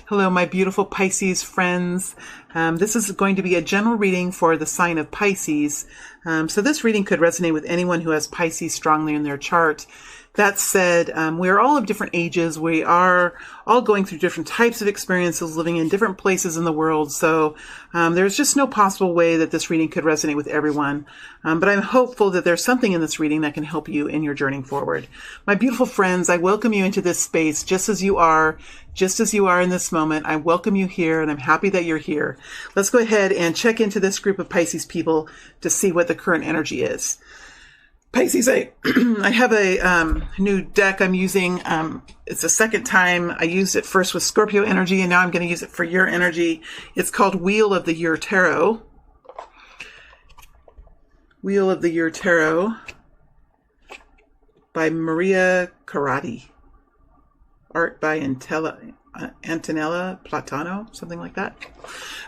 Hello, my beautiful Pisces friends. This is going to be a general reading for the sign of Pisces. So this reading could resonate with anyone who has Pisces strongly in their chart. That said, we are all of different ages. We are all going through different types of experiences, living in different places in the world. So there's just no possible way that this reading could resonate with everyone. But I'm hopeful that there's something in this reading that can help you in your journey forward. My beautiful friends, I welcome you into this space just as you are in this moment. I welcome you here, and I'm happy that you're here. Let's go ahead and check into this group of Pisces people to see what the current energy is. Pisces, I have a new deck I'm using. It's the second time. I used it first with Scorpio energy, and now I'm going to use it for your energy. It's called Wheel of the Year Tarot. Wheel of the Year Tarot by Maria Carati. Art by Antonella Platano, something like that.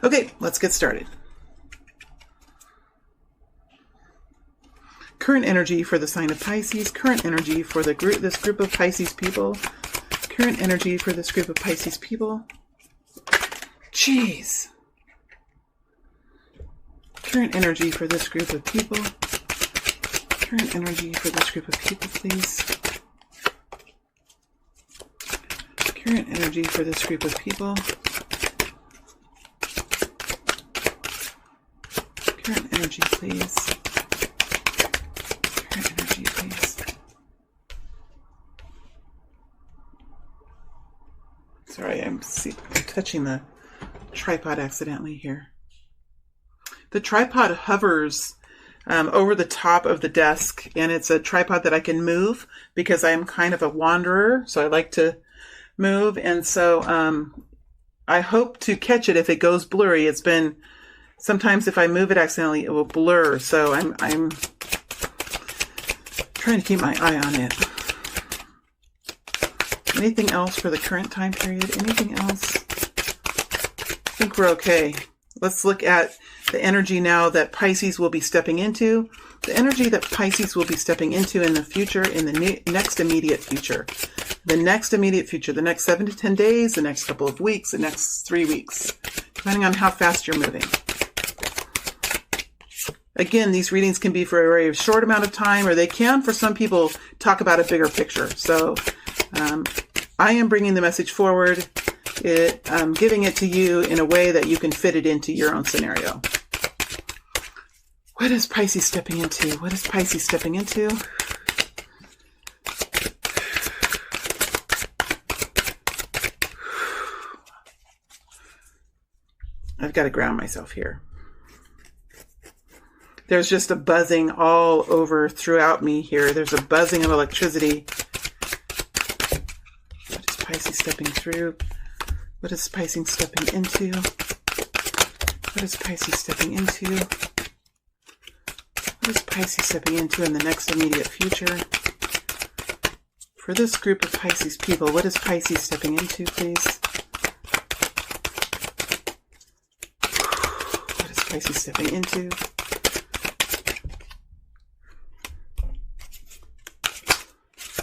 Okay, let's get started. Current energy for the sign of Pisces. Current energy for this group of Pisces people. Current energy for this group of Pisces people. Jeez. Current energy for this group of people. Current energy for this group of people, please. Current energy for this group of people. Current energy, please. Current energy, please. Sorry, I'm touching the tripod accidentally here. The tripod hovers over the top of the desk, and it's a tripod that I can move because I'm kind of a wanderer, so I like to move, and so I hope to catch it if it goes blurry. It's been sometimes if I move it accidentally, it will blur. So I'm trying to keep my eye on it. Anything else for the current time period? Anything else? I think we're okay. Let's look at the energy now that Pisces will be stepping into. The energy that Pisces will be stepping into in the future, in the next immediate future. The next immediate future, the next 7 to 10 days, the next couple of weeks, the next 3 weeks, depending on how fast you're moving. Again, these readings can be for a very short amount of time, or they can, for some people, talk about a bigger picture. So I am bringing the message forward, giving it to you in a way that you can fit it into your own scenario. What is Pisces stepping into? What is Pisces stepping into? I've got to ground myself here. There's just a buzzing all over throughout me here. There's a buzzing of electricity. What is Pisces stepping through? What is Pisces stepping into? What is Pisces stepping into? What is Pisces stepping into in the next immediate future? For this group of Pisces people, what is Pisces stepping into, please? What is Pisces stepping into?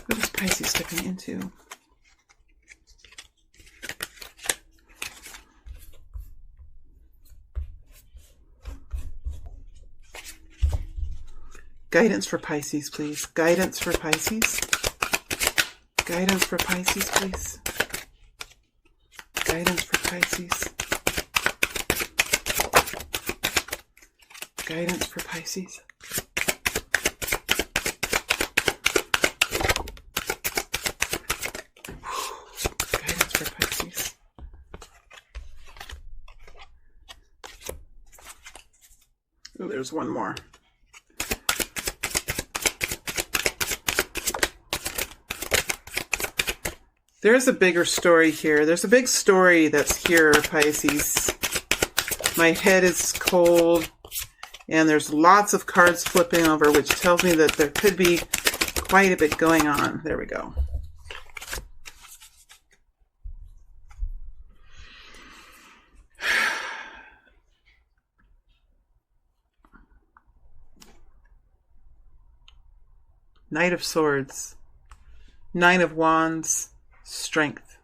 What is Pisces stepping into? Guidance for Pisces, please. Guidance for Pisces. Guidance for Pisces, please. Guidance for Pisces. Guidance for Pisces. Guidance for Pisces. Oh, there's one more. There's a bigger story here. There's a big story that's here, Pisces. My head is cold, and there's lots of cards flipping over, which tells me that there could be quite a bit going on. There we go. Knight of Swords, Nine of Wands, Strength.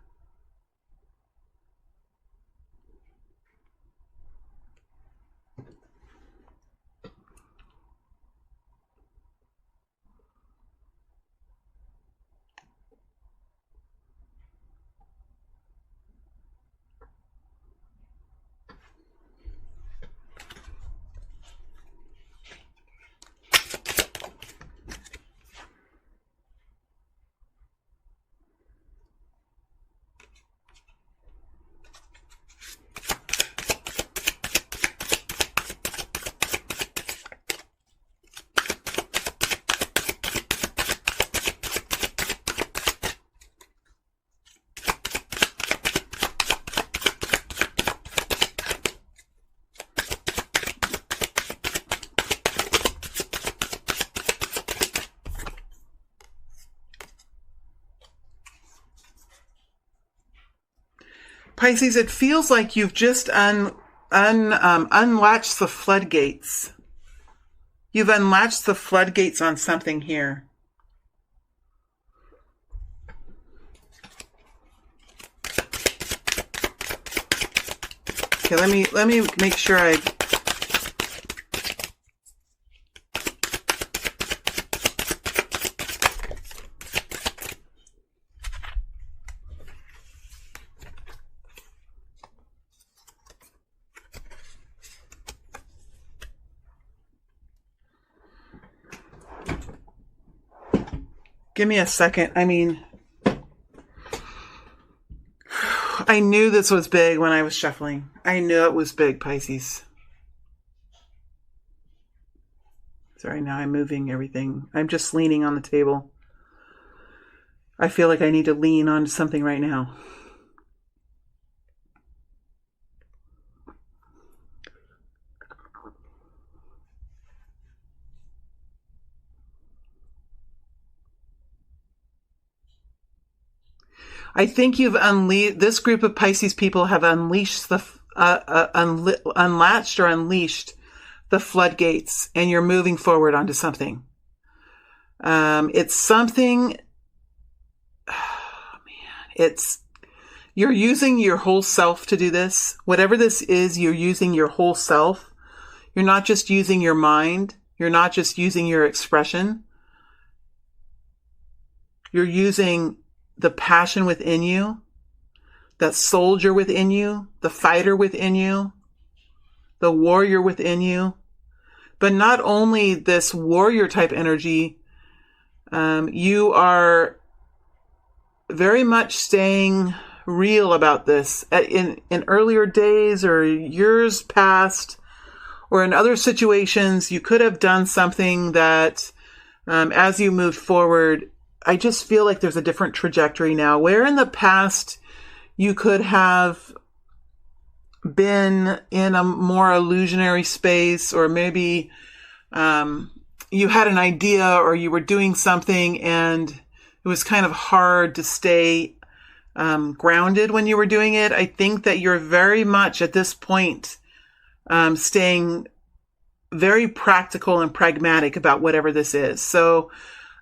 Pisces, it feels like you've just unlatched the floodgates. You've unlatched the floodgates on something here. Okay, let me make sure I... Give me a second. I mean, I knew this was big when I was shuffling. I knew it was big, Pisces. Sorry, now I'm moving everything. I'm just leaning on the table. I feel like I need to lean onto something right now. I think you've unleashed, this group of Pisces people have unleashed the, unlatched or unleashed the floodgates, and you're moving forward onto something. It's something, oh man, you're using your whole self to do this. Whatever this is, you're using your whole self. You're not just using your mind. You're not just using your expression. You're using the passion within you, that soldier within you, the fighter within you, the warrior within you. But not only this warrior type energy, you are very much staying real about this. In earlier days or years past, or in other situations, you could have done something that, as you moved forward, I just feel like there's a different trajectory now, where in the past you could have been in a more illusionary space, or maybe you had an idea or you were doing something and it was kind of hard to stay grounded when you were doing it. I think that you're very much at this point staying very practical and pragmatic about whatever this is. So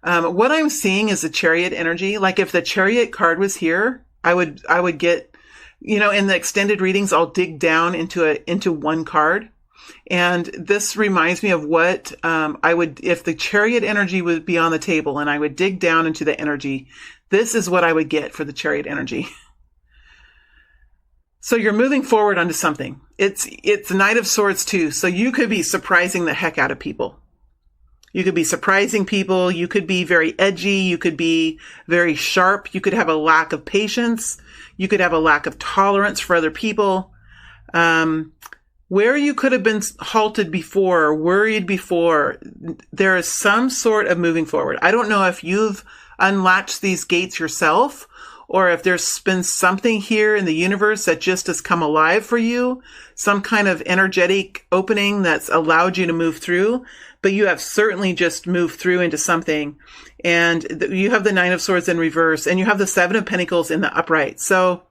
what I'm seeing is the Chariot energy. Like if the Chariot card was here, I would get, in the extended readings, I'll dig down into one card. And this reminds me of what I would, if the Chariot energy would be on the table and I would dig down into the energy, this is what I would get for the Chariot energy. So you're moving forward onto something. It's the Knight of Swords too. So you could be surprising the heck out of people. You could be surprising people. You could be very edgy. You could be very sharp. You could have a lack of patience. You could have a lack of tolerance for other people. Where you could have been halted before, or worried before, there is some sort of moving forward. I don't know if you've unlatched these gates yourself, or if there's been something here in the universe that just has come alive for you, some kind of energetic opening that's allowed you to move through. But you have certainly just moved through into something. And you have the Nine of Swords in reverse, and you have the Seven of Pentacles in the upright. So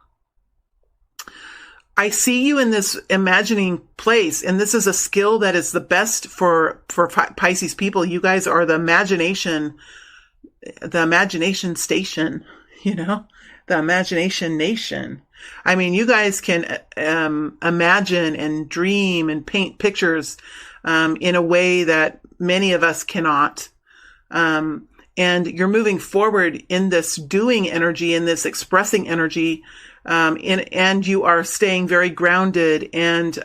I see you in this imagining place, and this is a skill that is the best for Pisces people. You guys are the imagination station, the imagination nation. I mean, you guys can imagine and dream and paint pictures in a way that many of us cannot. And you're moving forward in this doing energy, in this expressing energy, and you are staying very grounded. And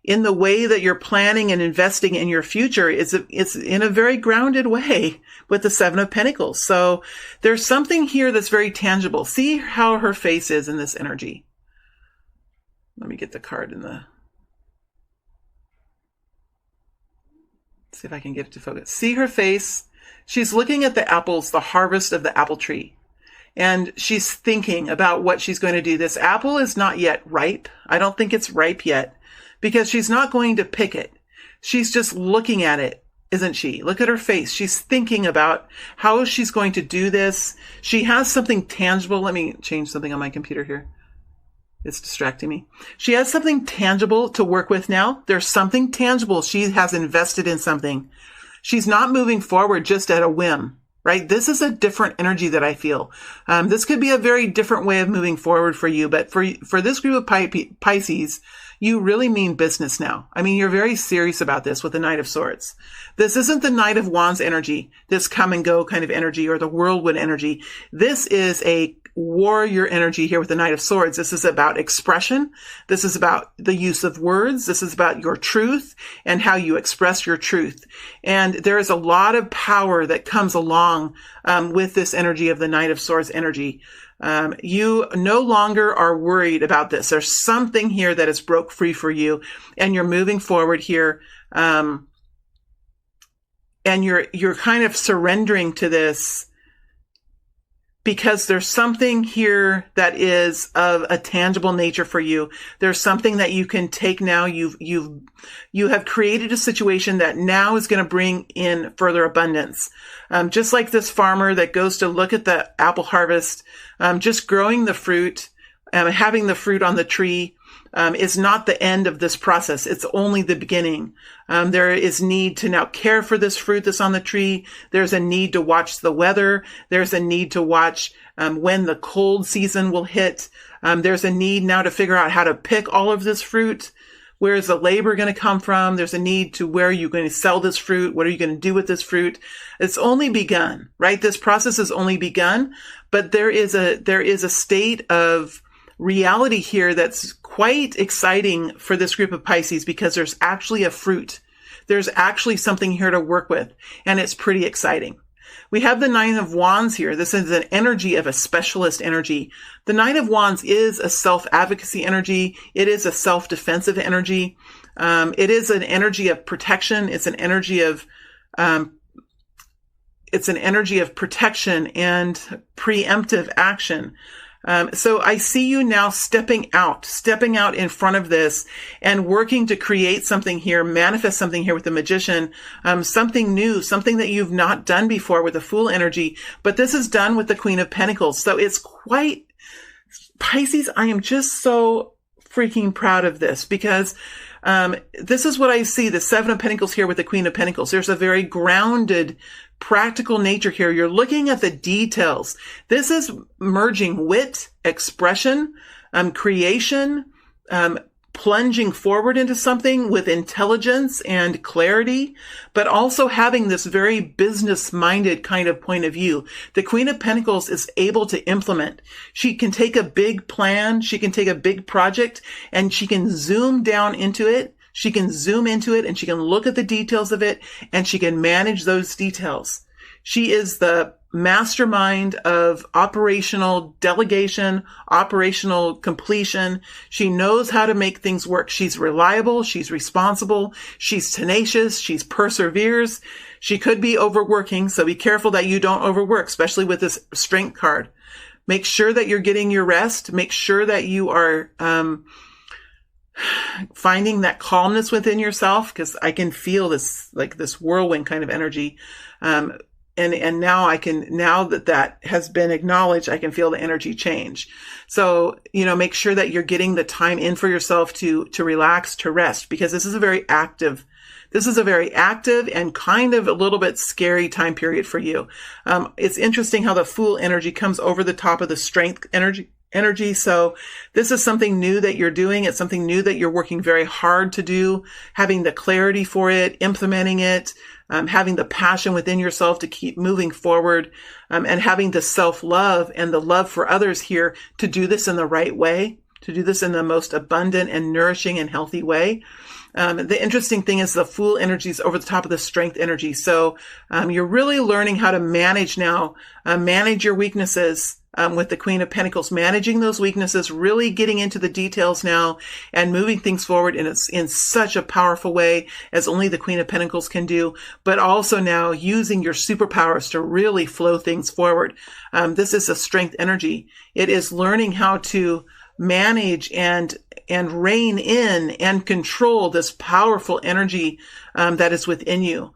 in the way that you're planning and investing in your future, it's in a very grounded way with the Seven of Pentacles. So there's something here that's very tangible. See how her face is in this energy. Let me get the card in the... See if I can get it to focus. See her face? She's looking at the apples, the harvest of the apple tree. And she's thinking about what she's going to do. This apple is not yet ripe. I don't think it's ripe yet, because she's not going to pick it. She's just looking at it, isn't she? Look at her face. She's thinking about how she's going to do this. She has something tangible. Let me change something on my computer here. It's distracting me. She has something tangible to work with now. There's something tangible. She has invested in something. She's not moving forward just at a whim, right? This is a different energy that I feel. This could be a very different way of moving forward for you. But for this group of Pisces, you really mean business now. I mean, you're very serious about this with the Knight of Swords. This isn't the Knight of Wands energy, this come and go kind of energy, or the whirlwind energy. This is a warrior energy here with the Knight of Swords. This is about expression. This is about the use of words. This is about your truth and how you express your truth. And there is a lot of power that comes along with this energy of the Knight of Swords energy. You no longer are worried about this. There's something here that is broke free for you, and you're moving forward here. And you're kind of surrendering to this, because there's something here that is of a tangible nature for you. There's something that you can take now. You have created a situation that now is going to bring in further abundance. Just like this farmer that goes to look at the apple harvest, just growing the fruit, having the fruit on the tree, is not the end of this process. It's only the beginning. There is need to now care for this fruit that's on the tree. There's a need to watch the weather. There's a need to watch when the cold season will hit. There's a need now to figure out how to pick all of this fruit. Where is the labor going to come from? There's a need to where are you going to sell this fruit? What are you going to do with this fruit? It's only begun, right? This process has only begun, but there is a state of reality here that's quite exciting for this group of Pisces, because there's actually a fruit. There's actually something here to work with, and it's pretty exciting. We have the Nine of Wands here. This is an energy of a specialist energy. The Nine of Wands is a self-advocacy energy. It is a self-defensive energy. It is an energy of protection. It's an energy of protection and preemptive action. So I see you now stepping out in front of this and working to create something here, manifest something here with the Magician, something new, something that you've not done before with the Fool energy, but this is done with the Queen of Pentacles. So it's quite, Pisces, I am just so freaking proud of this, because this is what I see, the Seven of Pentacles here with the Queen of Pentacles. There's a very grounded, practical nature here. You're looking at the details. This is merging wit, expression, creation, plunging forward into something with intelligence and clarity, but also having this very business-minded kind of point of view. The Queen of Pentacles is able to implement. She can take a big plan, she can take a big project, and she can zoom down into it. She can zoom into it, and she can look at the details of it, and she can manage those details. She is the mastermind of operational delegation, operational completion. She knows how to make things work. She's reliable. She's responsible. She's tenacious. She's perseveres. She could be overworking, so be careful that you don't overwork, especially with this Strength card. Make sure that you're getting your rest. Make sure that you are finding that calmness within yourself, because I can feel this, like this whirlwind kind of energy. And now now that has been acknowledged, I can feel the energy change. So, make sure that you're getting the time in for yourself to relax, to rest, because this is a very active and kind of a little bit scary time period for you. It's interesting how the Fool energy comes over the top of the Strength energy. So this is something new that you're doing. It's something new that you're working very hard to do, having the clarity for it, implementing it, having the passion within yourself to keep moving forward, and having the self-love and the love for others here to do this in the right way, to do this in the most abundant and nourishing and healthy way. The interesting thing is the Fool energy is over the top of the Strength energy. So you're really learning how to manage now, manage your weaknesses, with the Queen of Pentacles, managing those weaknesses, really getting into the details now and moving things forward in such a powerful way as only the Queen of Pentacles can do, but also now using your superpowers to really flow things forward. This is a Strength energy. It is learning how to manage and rein in and control this powerful energy that is within you.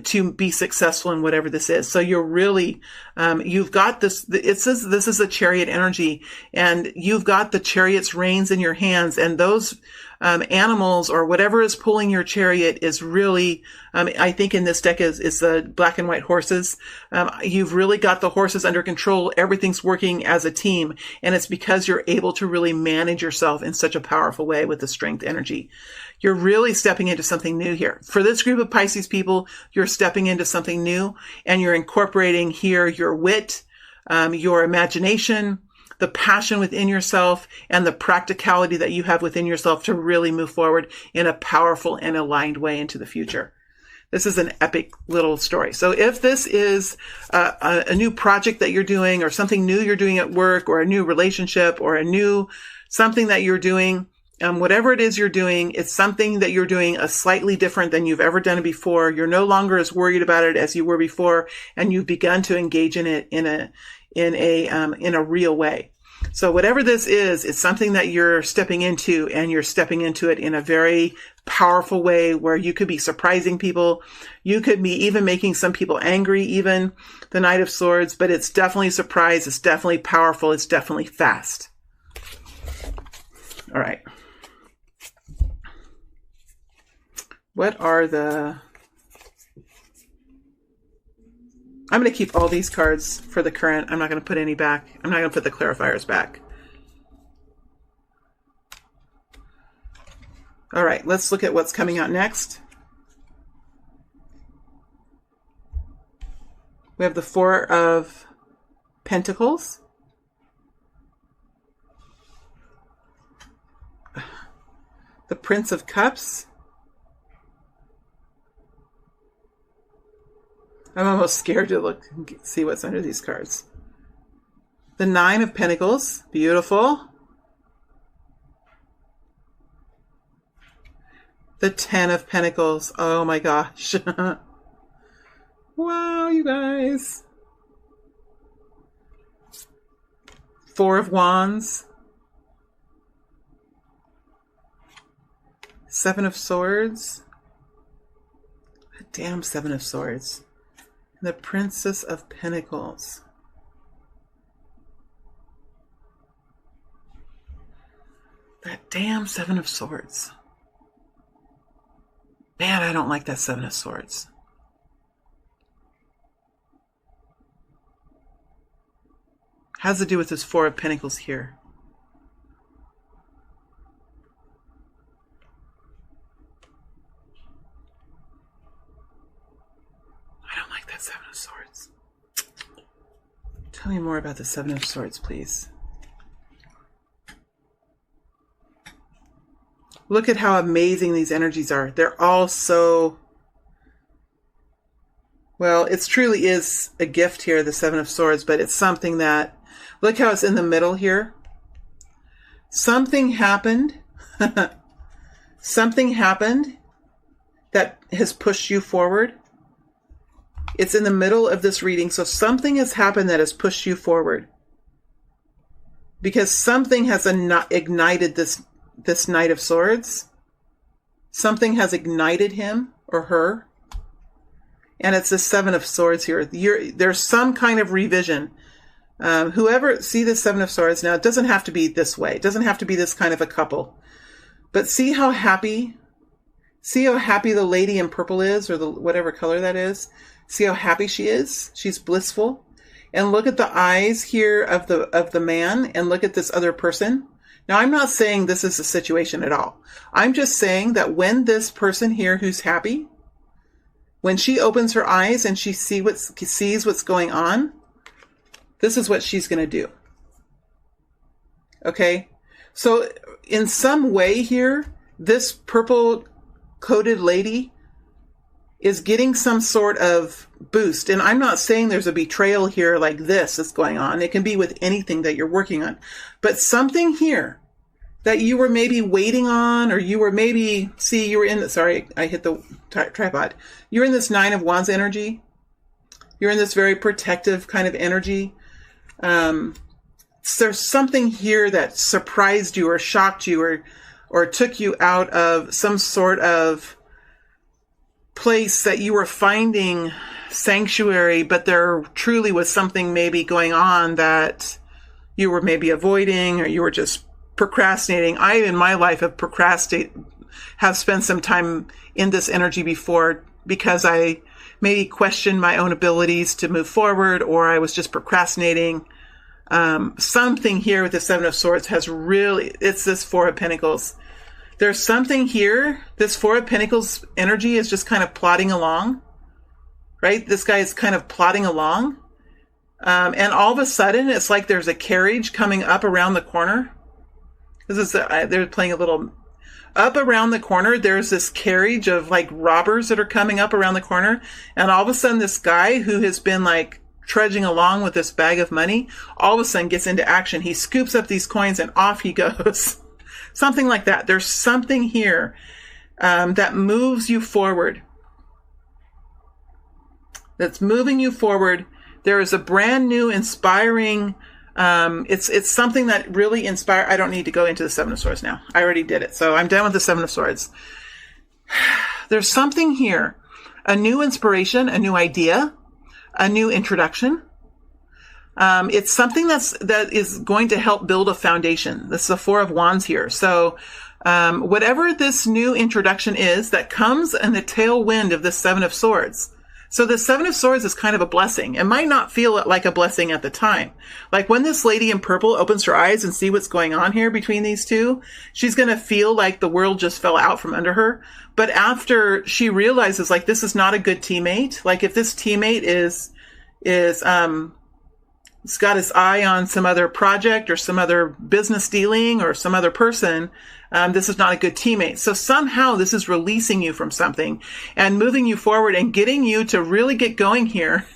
to be successful in whatever this is. So you're really, you've got this, it says this is a chariot energy, and you've got the chariot's reins in your hands, and those animals or whatever is pulling your chariot is really, I think in this deck is the black and white horses. You've really got the horses under control. Everything's working as a team. And it's because you're able to really manage yourself in such a powerful way with the strength energy. You're really stepping into something new here. For this group of Pisces people, you're stepping into something new, and you're incorporating here your wit, your imagination, the passion within yourself, and the practicality that you have within yourself to really move forward in a powerful and aligned way into the future. This is an epic little story. So if this is a new project that you're doing, or something new you're doing at work, or a new relationship, or a new something that you're doing, whatever it is you're doing, it's something that you're doing slightly different than you've ever done it before. You're no longer as worried about it as you were before, and you've begun to engage in it in a real way. So whatever this is, it's something that you're stepping into, and you're stepping into it in a very powerful way where you could be surprising people. You could be even making some people angry, even the Knight of Swords, but it's definitely a surprise. It's definitely powerful. It's definitely fast. All right. What are the... I'm going to keep all these cards for the current. I'm not going to put any back. I'm not going to put the clarifiers back. All right, let's look at what's coming out next. We have the Four of Pentacles. The Prince of Cups. I'm almost scared to look and see what's under these cards. The Nine of Pentacles, beautiful. The Ten of Pentacles, oh my gosh. Wow, you guys. Four of Wands. Seven of Swords. A damn Seven of Swords. The Princess of Pentacles. That damn Seven of Swords. Man, I don't like that Seven of Swords. Has to do with this Four of Pentacles here. I don't like that Seven of Swords. Tell me more about the Seven of Swords, please. Look at how amazing these energies are. They're all so... Well, it truly is a gift here, the Seven of Swords, but it's something that... Look how it's in the middle here. Something happened. Something happened that has pushed you forward. It's in the middle of this reading, so something has happened that has pushed you forward. Because something has ignited this Knight of Swords. Something has ignited him or her. And it's the Seven of Swords here. There's some kind of revision. Whoever, see the Seven of Swords now, it doesn't have to be this way. It doesn't have to be this kind of a couple. But see how happy the lady in purple is, or the whatever color that is. See how happy she is? She's blissful. And look at the eyes here of the man, and look at this other person. Now, I'm not saying this is the situation at all. I'm just saying that when this person here who's happy, when she opens her eyes and she sees what's going on, this is what she's going to do. Okay? So in some way here, this purple coated lady is getting some sort of boost. And I'm not saying there's a betrayal here like this that's going on. It can be with anything that you're working on. But something here that you were maybe waiting on, or you were maybe, you were in, sorry, I hit the tripod. You're in this Nine of Wands energy. You're in this very protective kind of energy. There's something here that surprised you or shocked you or took you out of some sort of place that you were finding sanctuary, but there truly was something maybe going on that you were maybe avoiding, or you were just procrastinating. I, in my life, have spent some time in this energy before because I maybe questioned my own abilities to move forward, or I was just procrastinating. Something here with the Seven of Swords it's this Four of Pentacles. There's something here. This Four of Pentacles energy is just kind of plodding along, right? This guy is kind of plodding along. And all of a sudden, it's like there's a carriage coming up around the corner. They're playing a little up around the corner. There's this carriage of like robbers that are coming up around the corner. And all of a sudden, this guy who has been like trudging along with this bag of money, all of a sudden gets into action. He scoops up these coins and off he goes. Something like that. There's something here that moves you forward. That's moving you forward. There is a brand new, inspiring, it's something that really inspires. I don't need to go into the Seven of Swords now. I already did it. So I'm done with the Seven of Swords. There's something here. A new inspiration, a new idea, a new introduction. It's something that is going to help build a foundation. This is the Four of Wands here. So whatever this new introduction is that comes in the tailwind of the Seven of Swords. So the Seven of Swords is kind of a blessing. It might not feel like a blessing at the time. Like when this lady in purple opens her eyes and see what's going on here between these two, she's going to feel like the world just fell out from under her. But after she realizes like this is not a good teammate, like if this teammate is he's got his eye on some other project or some other business dealing or some other person, this is not a good teammate. So somehow this is releasing you from something and moving you forward and getting you to really get going here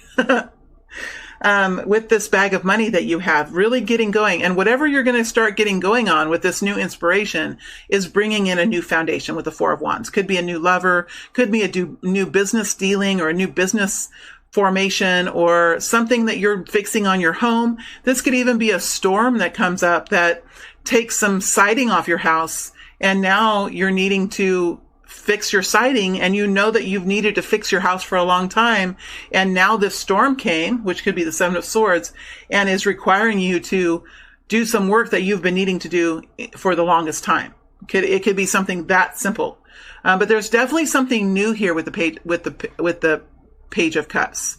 with this bag of money that you have, really getting going. And whatever you're going to start getting going on with this new inspiration is bringing in a new foundation with the Four of Wands. Could be a new lover, could be a new business dealing or a new business formation or something that you're fixing on your home. This could even be a storm that comes up that takes some siding off your house, and now you're needing to fix your siding, and you know that you've needed to fix your house for a long time, and now this storm came, which could be the Seven of Swords, and is requiring you to do some work that you've been needing to do for the longest time. It could be something that simple, but there's definitely something new here with the Page of Cups.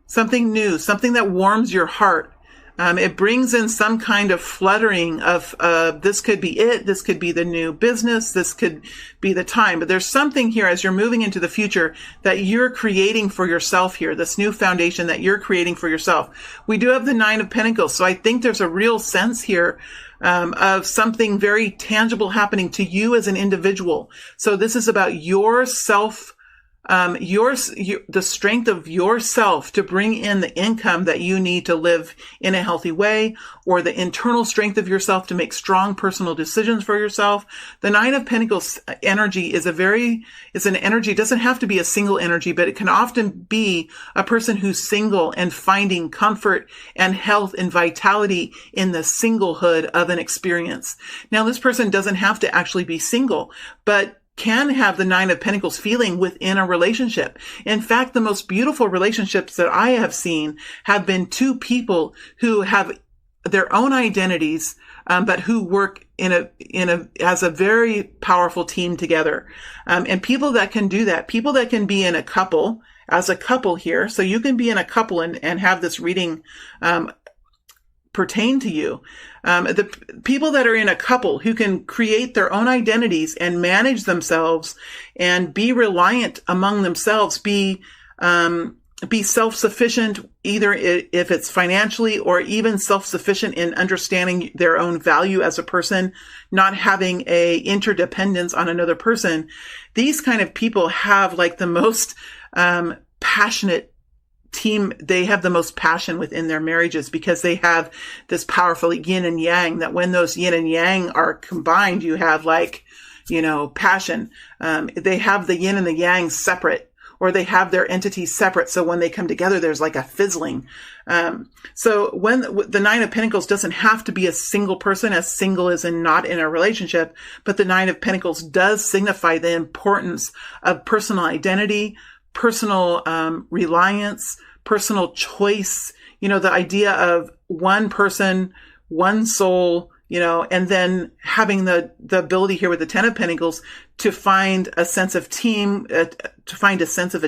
Something new, something that warms your heart. It brings in some kind of fluttering of, this could be it. This could be the new business. This could be the time. But there's something here as you're moving into the future that you're creating for yourself here. This new foundation that you're creating for yourself. We do have the Nine of Pentacles. So I think there's a real sense here of something very tangible happening to you as an individual. So this is about yourself. The strength of yourself to bring in the income that you need to live in a healthy way, or the internal strength of yourself to make strong personal decisions for yourself. The Nine of Pentacles energy is an energy. It doesn't have to be a single energy, but it can often be a person who's single and finding comfort and health and vitality in the singlehood of an experience. Now, this person doesn't have to actually be single, but can have the Nine of Pentacles feeling within a relationship. In fact, the most beautiful relationships that I have seen have been two people who have their own identities, but who work as a very powerful team together. And people that can do that, people that can be in a couple, as a couple here. So you can be in a couple and have this reading, pertain to you. The people that are in a couple who can create their own identities and manage themselves and be reliant among themselves, be self-sufficient, either if it's financially or even self-sufficient in understanding their own value as a person, not having a interdependence on another person. These kind of people have like the most passionate team. They have the most passion within their marriages because they have this powerful yin and yang, that when those yin and yang are combined, you have passion. They have the yin and the yang separate, or they have their entities separate. So when they come together, there's like a fizzling. So when the Nine of Pentacles doesn't have to be a single person, as single as in not in a relationship, but the Nine of Pentacles does signify the importance of personal identity, personal reliance, personal choice. The idea of one person, one soul, and then having the ability here with the Ten of Pentacles to find a sense of team, a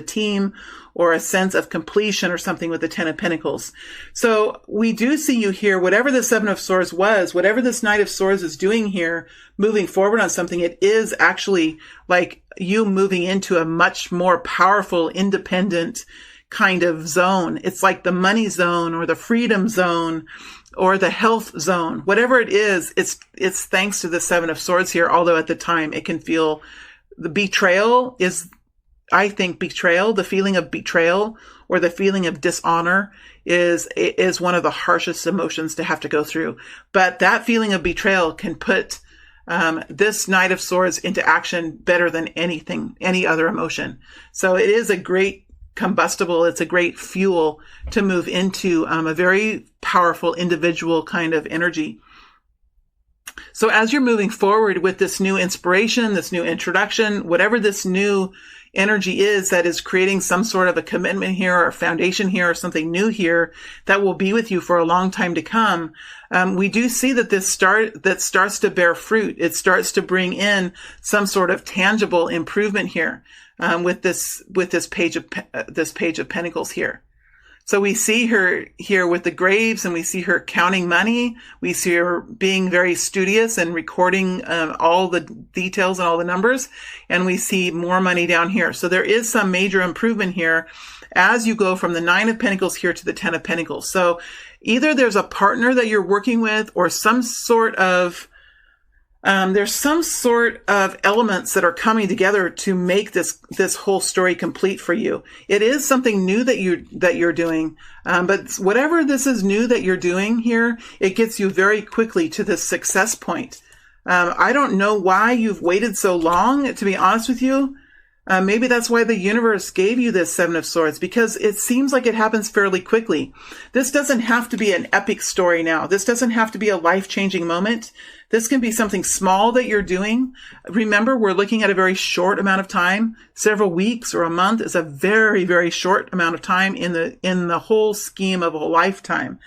team or a sense of completion or something with the Ten of Pentacles. So we do see you here, whatever the Seven of Swords was, whatever this Knight of Swords is doing here, moving forward on something, it is actually like you moving into a much more powerful, independent kind of zone. It's like the money zone or the freedom zone or the health zone, whatever it is, it's thanks to the Seven of Swords here. Although at the time it can feel the betrayal is, I think the feeling of betrayal or the feeling of dishonor is one of the harshest emotions to have to go through. But that feeling of betrayal can put this Knight of Swords into action better than any other emotion. So it is a great combustible. It's a great fuel to move into a very powerful individual kind of energy. So as you're moving forward with this new inspiration, this new introduction, whatever this new energy is that is creating some sort of a commitment here or a foundation here or something new here that will be with you for a long time to come, we do see that this starts to bear fruit. It starts to bring in some sort of tangible improvement here with this page of Pentacles here. So we see her here with the Graves, and we see her counting money. We see her being very studious and recording all the details and all the numbers. And we see more money down here. So there is some major improvement here as you go from the Nine of Pentacles here to the Ten of Pentacles. So either there's a partner that you're working with or some sort of there's some sort of elements that are coming together to make this whole story complete for you. It is something new that you're doing. But whatever this is new that you're doing here, it gets you very quickly to this success point. I don't know why you've waited so long, to be honest with you. Maybe that's why the universe gave you this Seven of Swords, because it seems like it happens fairly quickly. This doesn't have to be an epic story now. This doesn't have to be a life-changing moment. This can be something small that you're doing. Remember, we're looking at a very short amount of time. Several weeks or a month is a very, very short amount of time in the whole scheme of a lifetime.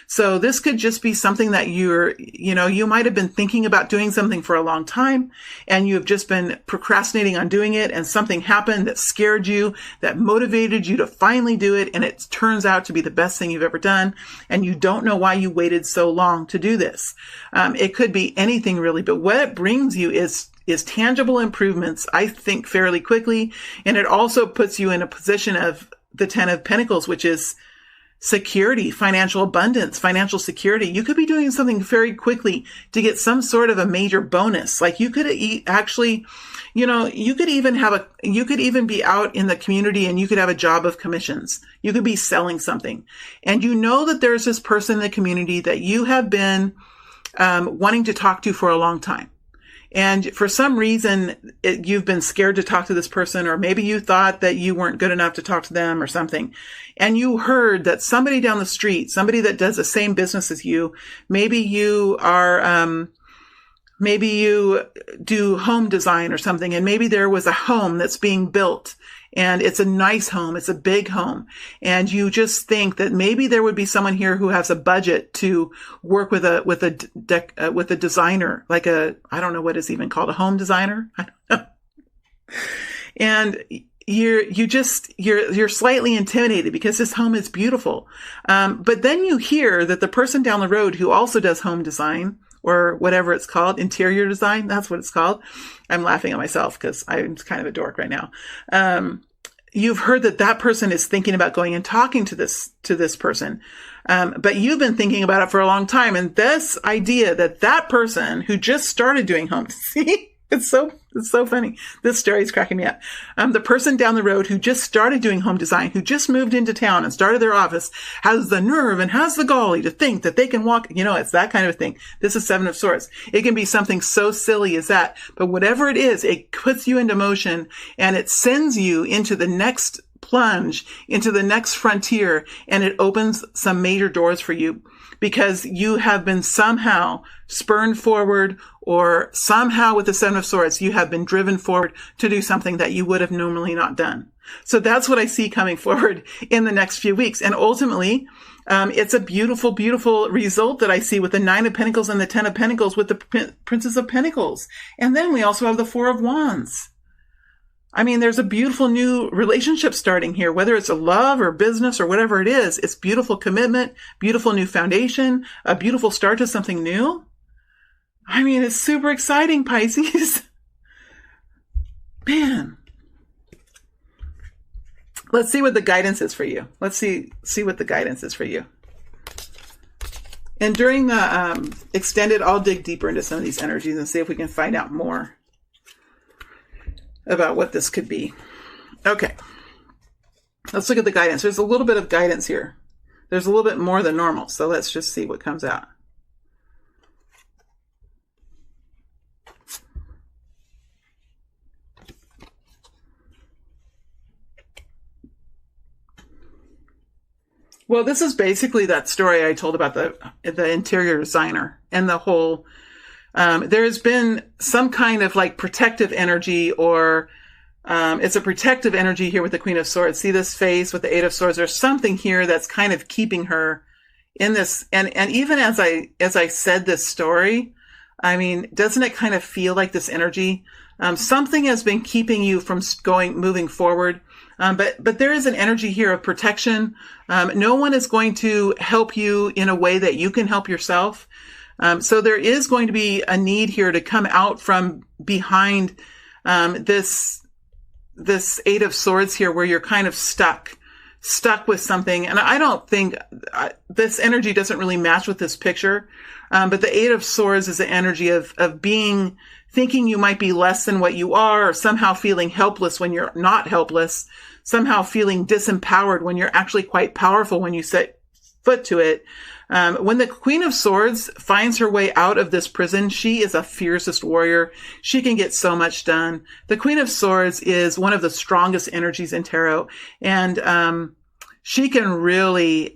So this could just be something that you might have been thinking about doing something for a long time, and you've just been procrastinating on doing it, and something happened that scared you, that motivated you to finally do it, and it turns out to be the best thing you've ever done, and you don't know why you waited so long to do this. It could be anything really, but what it brings you is tangible improvements, I think, fairly quickly, and it also puts you in a position of the Ten of Pentacles, which is security, financial abundance, financial security. You could be doing something very quickly to get some sort of a major bonus. Like you could actually, you could even be out in the community and you could have a job of commissions. You could be selling something. And you know that there's this person in the community that you have been wanting to talk to for a long time. And for some reason, you've been scared to talk to this person, or maybe you thought that you weren't good enough to talk to them or something. And you heard that somebody down the street, somebody that does the same business as you, maybe you do home design or something, and maybe there was a home that's being built. And it's a nice home. It's a big home. And you just think that maybe there would be someone here who has a budget to work with a designer, like I don't know what is even called, a home designer. I don't know. And you're slightly intimidated because this home is beautiful. But then you hear that the person down the road who also does home design, or whatever it's called, interior design, that's what it's called. I'm laughing at myself because I'm kind of a dork right now. You've heard that person is thinking about going and talking to this person. But you've been thinking about it for a long time. And this idea that person who just started doing home, see, It's so funny. This story is cracking me up. The person down the road who just started doing home design, who just moved into town and started their office, has the nerve and has the golly to think that they can walk. It's that kind of thing. This is Seven of Swords. It can be something so silly as that, but whatever it is, it puts you into motion and it sends you into the next plunge, into the next frontier, and it opens some major doors for you because you have been somehow spurned forward, or somehow with the Seven of Swords, you have been driven forward to do something that you would have normally not done. So that's what I see coming forward in the next few weeks. And ultimately, it's a beautiful, beautiful result that I see with the Nine of Pentacles and the Ten of Pentacles with the Princess of Pentacles. And then we also have the Four of Wands. I mean, there's a beautiful new relationship starting here, whether it's a love or business or whatever it is. It's beautiful commitment, beautiful new foundation, a beautiful start to something new. I mean, it's super exciting, Pisces. Man. Let's see what the guidance is for you. Let's see what the guidance is for you. And during the extended, I'll dig deeper into some of these energies and see if we can find out more about what this could be. Okay. Let's look at the guidance. There's a little bit of guidance here. There's a little bit more than normal. So let's just see what comes out. Well, this is basically that story I told about the interior designer and the whole, there's been some kind of like protective energy, or it's a protective energy here with the Queen of Swords. See this face with the Eight of Swords? There's something here that's kind of keeping her in this. And even as I said this story, I mean, doesn't it kind of feel like this energy? Something has been keeping you from moving forward. But there is an energy here of protection. No one is going to help you in a way that you can help yourself. So there is going to be a need here to come out from behind, this Eight of Swords here, where you're kind of stuck with something. And I don't think this energy doesn't really match with this picture. But the Eight of Swords is the energy of thinking you might be less than what you are, or somehow feeling helpless when you're not helpless, somehow feeling disempowered when you're actually quite powerful when you set foot to it. When the Queen of Swords finds her way out of this prison, she is a fiercest warrior. She can get so much done. The Queen of Swords is one of the strongest energies in tarot, and she can really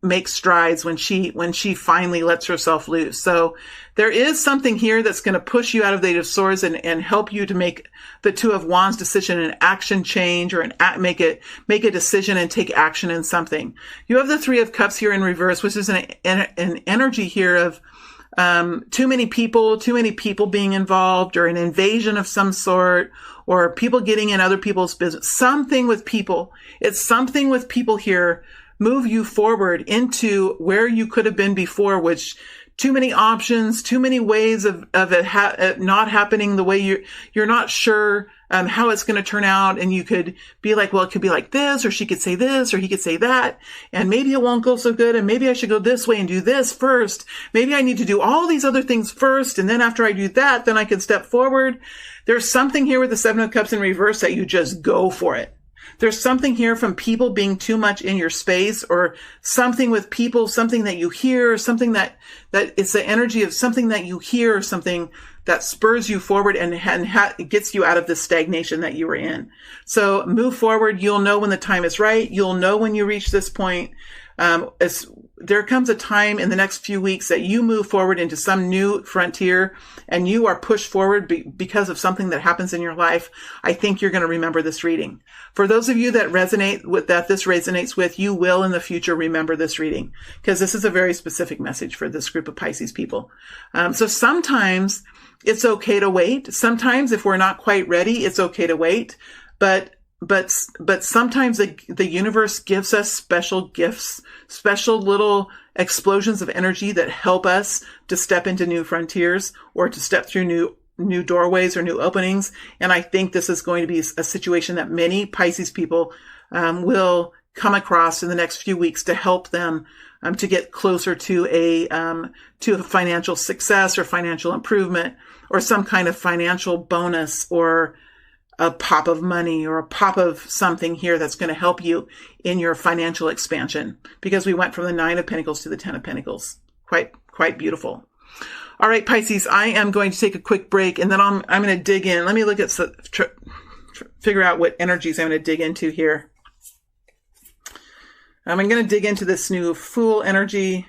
make strides when she finally lets herself loose. So there is something here that's going to push you out of the Eight of Swords and help you to make the Two of Wands decision, an action change, or make a decision and take action in something. You have the Three of Cups here in reverse, which is an energy here of too many people being involved, or an invasion of some sort, or people getting in other people's business. Something with people. It's something with people here move you forward into where you could have been before, which too many options, too many ways of it not happening the way you're not sure how it's going to turn out. And you could be like, well, it could be like this, or she could say this, or he could say that, and maybe it won't go so good, and maybe I should go this way and do this first. Maybe I need to do all these other things first, and then after I do that, then I can step forward. There's something here with the Seven of Cups in reverse that you just go for it. There's something here from people being too much in your space, or something with people, something that you hear, something that it's the energy of something that you hear, or something that spurs you forward and gets you out of this stagnation that you were in. So move forward. You'll know when the time is right. You'll know when you reach this point. There comes a time in the next few weeks that you move forward into some new frontier, and you are pushed forward because of something that happens in your life. I think you're going to remember this reading. For those of you that this resonates with, you will in the future remember this reading, because this is a very specific message for this group of Pisces people. So sometimes it's okay to wait. Sometimes if we're not quite ready, it's okay to wait. But sometimes the universe gives us special gifts, special little explosions of energy that help us to step into new frontiers, or to step through new doorways or new openings. And I think this is going to be a situation that many Pisces people will come across in the next few weeks to help them to get closer to a financial success or financial improvement or some kind of financial bonus or a pop of money or a pop of something here that's going to help you in your financial expansion, because we went from the 9 of Pentacles to the 10 of Pentacles. Quite beautiful. All right, Pisces, I am going to take a quick break and then I'm going to dig in. Let me look at, figure out what energies I'm going to dig into here. I'm going to dig into this new Fool energy.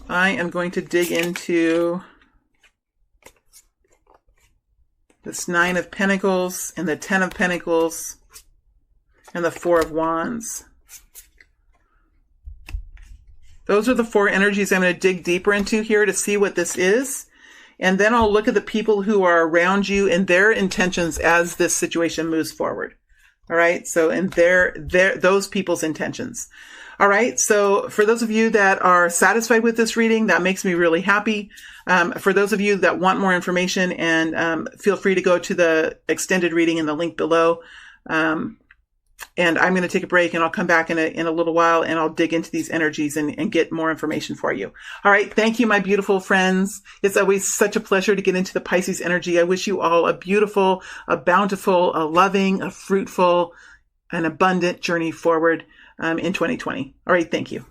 I am going to dig into this 9 of Pentacles and the 10 of Pentacles and the 4 of Wands. Those are the 4 energies I'm going to dig deeper into here to see what this is. And then I'll look at the people who are around you and their intentions as this situation moves forward. All right. So, and those people's intentions. All right. So for those of you that are satisfied with this reading, that makes me really happy. For those of you that want more information, and feel free to go to the extended reading in the link below. And I'm going to take a break and I'll come back in a little while and I'll dig into these energies and get more information for you. All right. Thank you, my beautiful friends. It's always such a pleasure to get into the Pisces energy. I wish you all a beautiful, a bountiful, a loving, a fruitful, an abundant journey forward in 2020. All right. Thank you.